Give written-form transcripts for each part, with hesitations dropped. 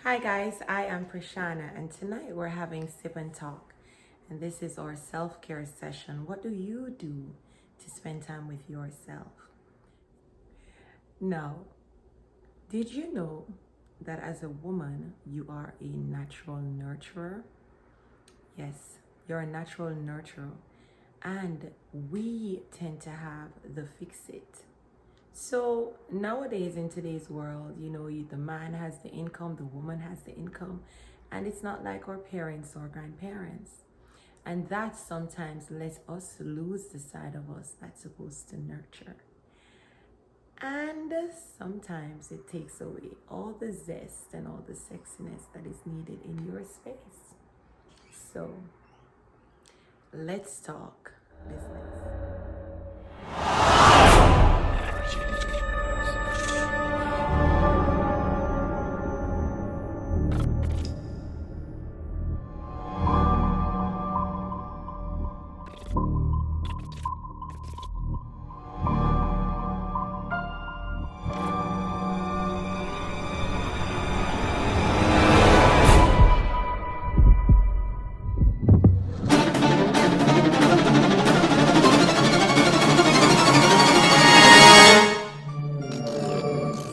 Hi guys, I am Prashana and tonight we're having Sip and Talk and this is our self-care session. What do you do to spend time with yourself? Now, did you know that as a woman you are a natural nurturer? Yes, you're a natural nurturer and we tend to have the fix-it. So nowadays in today's world, the man has the income, the woman has the income, and it's not like our parents or grandparents. And that sometimes lets us lose the side of us that's supposed to nurture. And sometimes it takes away all the zest and all the sexiness that is needed in your space. So let's talk business.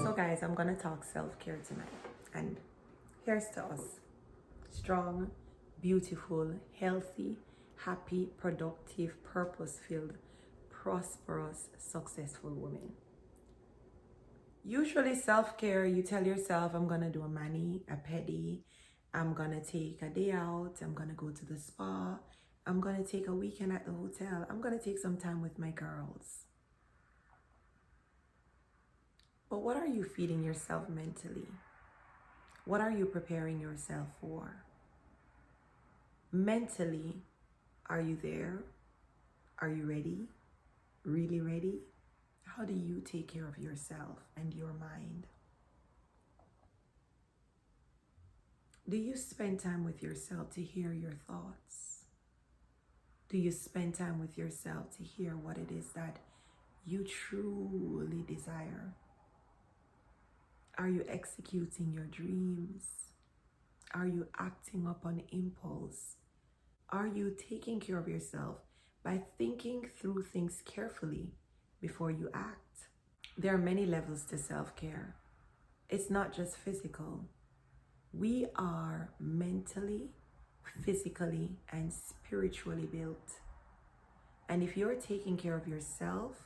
So guys, I'm gonna talk self-care tonight. And here's to us. Strong, beautiful, healthy, happy, productive, purpose-filled, prosperous, successful women. Usually self-care, you tell yourself, I'm gonna do a mani, a pedi, I'm gonna take a day out, I'm gonna go to the spa, I'm gonna take a weekend at the hotel, I'm gonna take some time with my girls. But what are you feeding yourself mentally? What are you preparing yourself for? Mentally, are you there? Are you ready? Really ready? How do you take care of yourself and your mind? Do you spend time with yourself to hear your thoughts? Do you spend time with yourself to hear what it is that you truly desire? Are you executing your dreams? Are you acting upon impulse? Are you taking care of yourself by thinking through things carefully before you act? There are many levels to self-care. It's not just physical. We are mentally, physically, and spiritually built. And if you're taking care of yourself,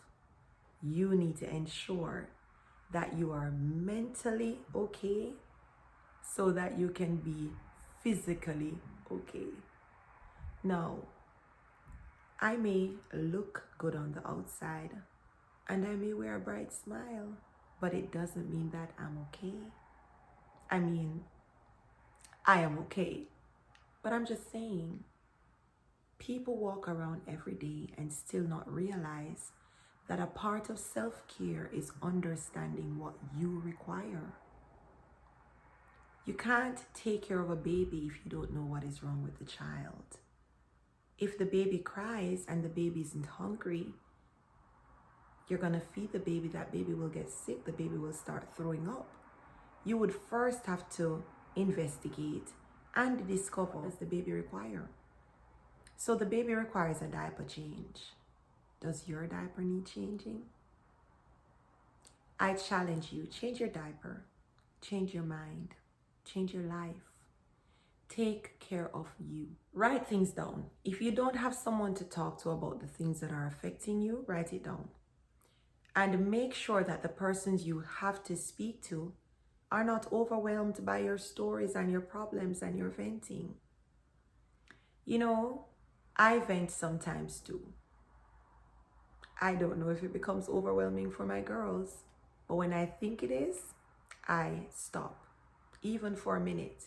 you need to ensure that you are mentally okay so that you can be physically okay. Now, I may look good on the outside and I may wear a bright smile, but it doesn't mean that I'm okay. I mean, I am okay, but I'm just saying, people walk around every day and still not realize that a part of self-care is understanding what you require. You can't take care of a baby if you don't know what is wrong with the child. If the baby cries and the baby isn't hungry, you're gonna feed the baby, that baby will get sick, the baby will start throwing up. You would first have to investigate and discover what does the baby require. So the baby requires a diaper change. Does your diaper need changing? I challenge you, change your diaper, change your mind, change your life. Take care of you. Write things down. If you don't have someone to talk to about the things that are affecting you, write it down. And make sure that the persons you have to speak to are not overwhelmed by your stories and your problems and your venting. I vent sometimes too. I don't know if it becomes overwhelming for my girls, but when I think it is, I stop, even for a minute.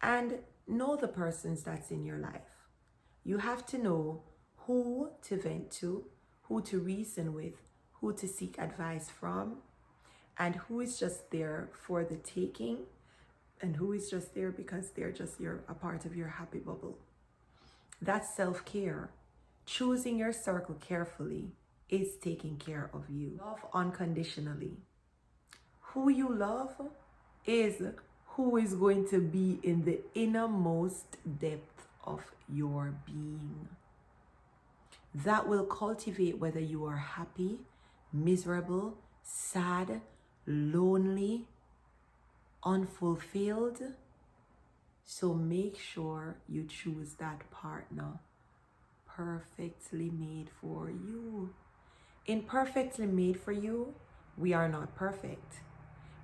And know the persons that's in your life. You have to know who to vent to, who to reason with, who to seek advice from, and who is just there for the taking, and who is just there because they're just a part of your happy bubble. That's self-care. Choosing your circle carefully is taking care of you. Love unconditionally. Who you love is who is going to be in the innermost depth of your being. That will cultivate whether you are happy, miserable, sad, lonely, unfulfilled. So make sure you choose that partner perfectly made for you. In perfectly made for you, we are not perfect.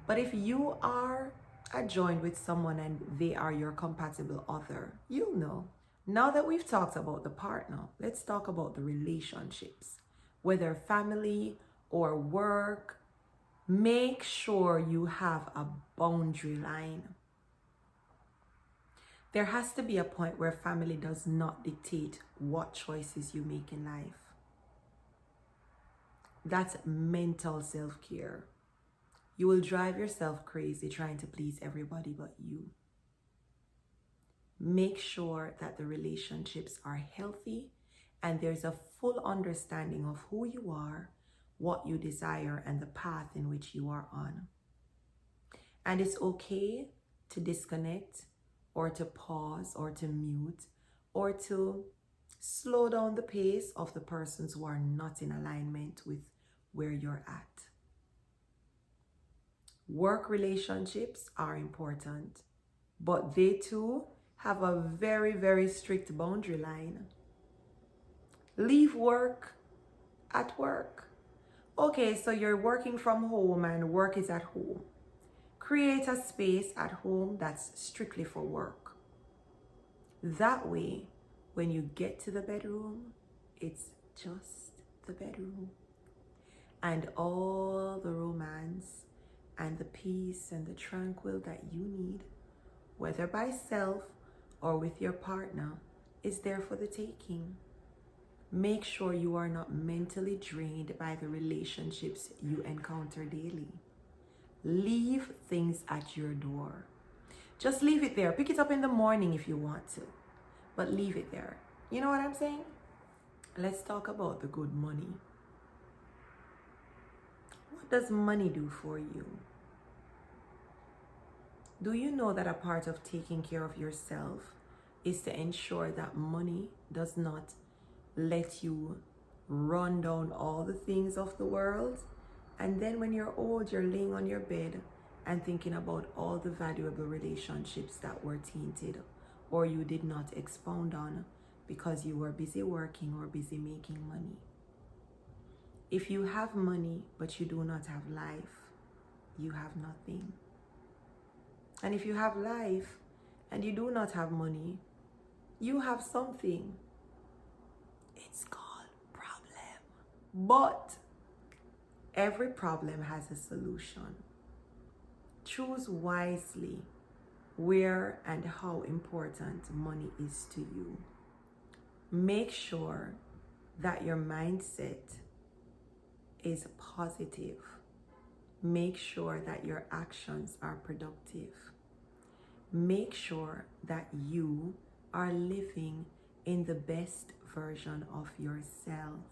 But if you are adjoined with someone and they are your compatible other, you'll know. Now that we've talked about the partner, let's talk about the relationships. Whether family or work, make sure you have a boundary line. There has to be a point where family does not dictate what choices you make in life. That's mental self-care. You will drive yourself crazy trying to please everybody but you. Make sure that the relationships are healthy and there's a full understanding of who you are, what you desire, and the path in which you are on. And it's okay to disconnect or to pause or to mute or to slow down the pace of the persons who are not in alignment with where you're at. Work relationships are important, but they too have a very, very strict boundary line. Leave work at work. Okay, so you're working from home and work is at home. Create a space at home that's strictly for work. That way, when you get to the bedroom, it's just the bedroom. And all the romance and the peace and the tranquil that you need, whether by self or with your partner, is there for the taking. Make sure you are not mentally drained by the relationships you encounter daily. Leave things at your door. Just leave it there. Pick it up in the morning if you want to, but leave it there. You know what I'm saying? Let's talk about the good money. What does money do for you? Do you know that a part of taking care of yourself is to ensure that money does not let you run down all the things of the world? And then when you're old, you're laying on your bed and thinking about all the valuable relationships that were tainted or you did not expound on because you were busy working or busy making money. If you have money but you do not have life, you have nothing. And if you have life and you do not have money, you have something. It's called problem. But every problem has a solution. Choose wisely where and how important money is to you. Make sure that your mindset is positive. Make sure that your actions are productive. Make sure that you are living in the best version of yourself.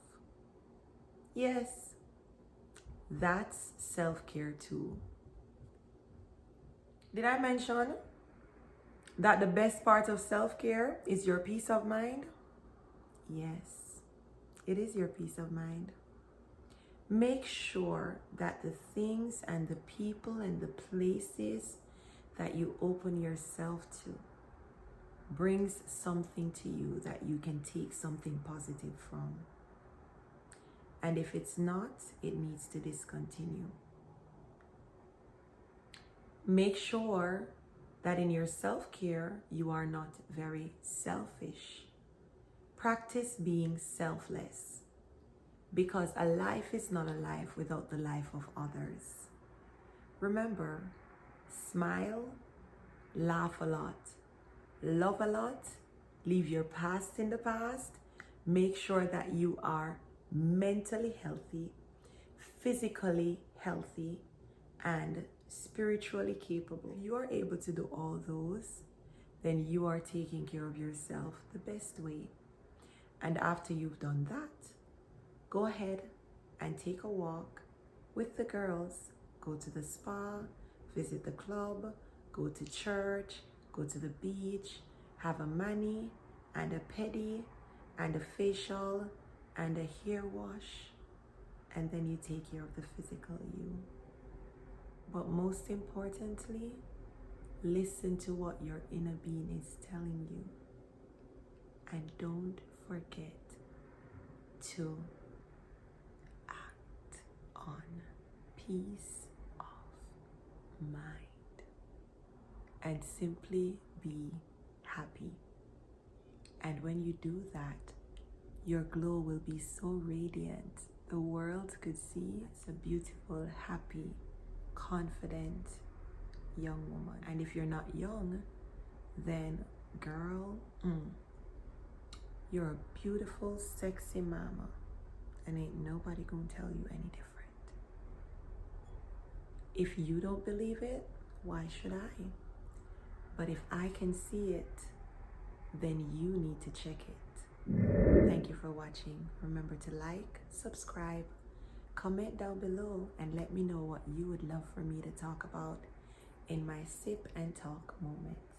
Yes, that's self-care too. Did I mention that the best part of self-care is your peace of mind? Yes, it is your peace of mind. Make sure that the things and the people and the places that you open yourself to brings something to you that you can take something positive from. And if it's not, it needs to discontinue. Make sure that in your self-care, you are not very selfish. Practice being selfless, because a life is not a life without the life of others. Remember, smile, laugh a lot, love a lot, leave your past in the past. Make sure that you are mentally healthy, physically healthy, and spiritually capable. If you are able to do all those, then you are taking care of yourself the best way. And after you've done that, go ahead and take a walk with the girls. Go to the spa, visit the club, go to church, go to the beach, have a mani and a pedi and a facial and a hair wash, and then you take care of the physical you. But most importantly, listen to what your inner being is telling you. And don't forget to act on peace of mind. And simply be happy. And when you do that, your glow will be so radiant. The world could see it's a beautiful, happy, confident young woman. And if you're not young, then girl, you're a beautiful, sexy mama. And ain't nobody gonna tell you any different. If you don't believe it, why should I? But if I can see it, then you need to check it. Thank you for watching. Remember to like, subscribe, comment down below, and let me know what you would love for me to talk about in my sip and talk moments.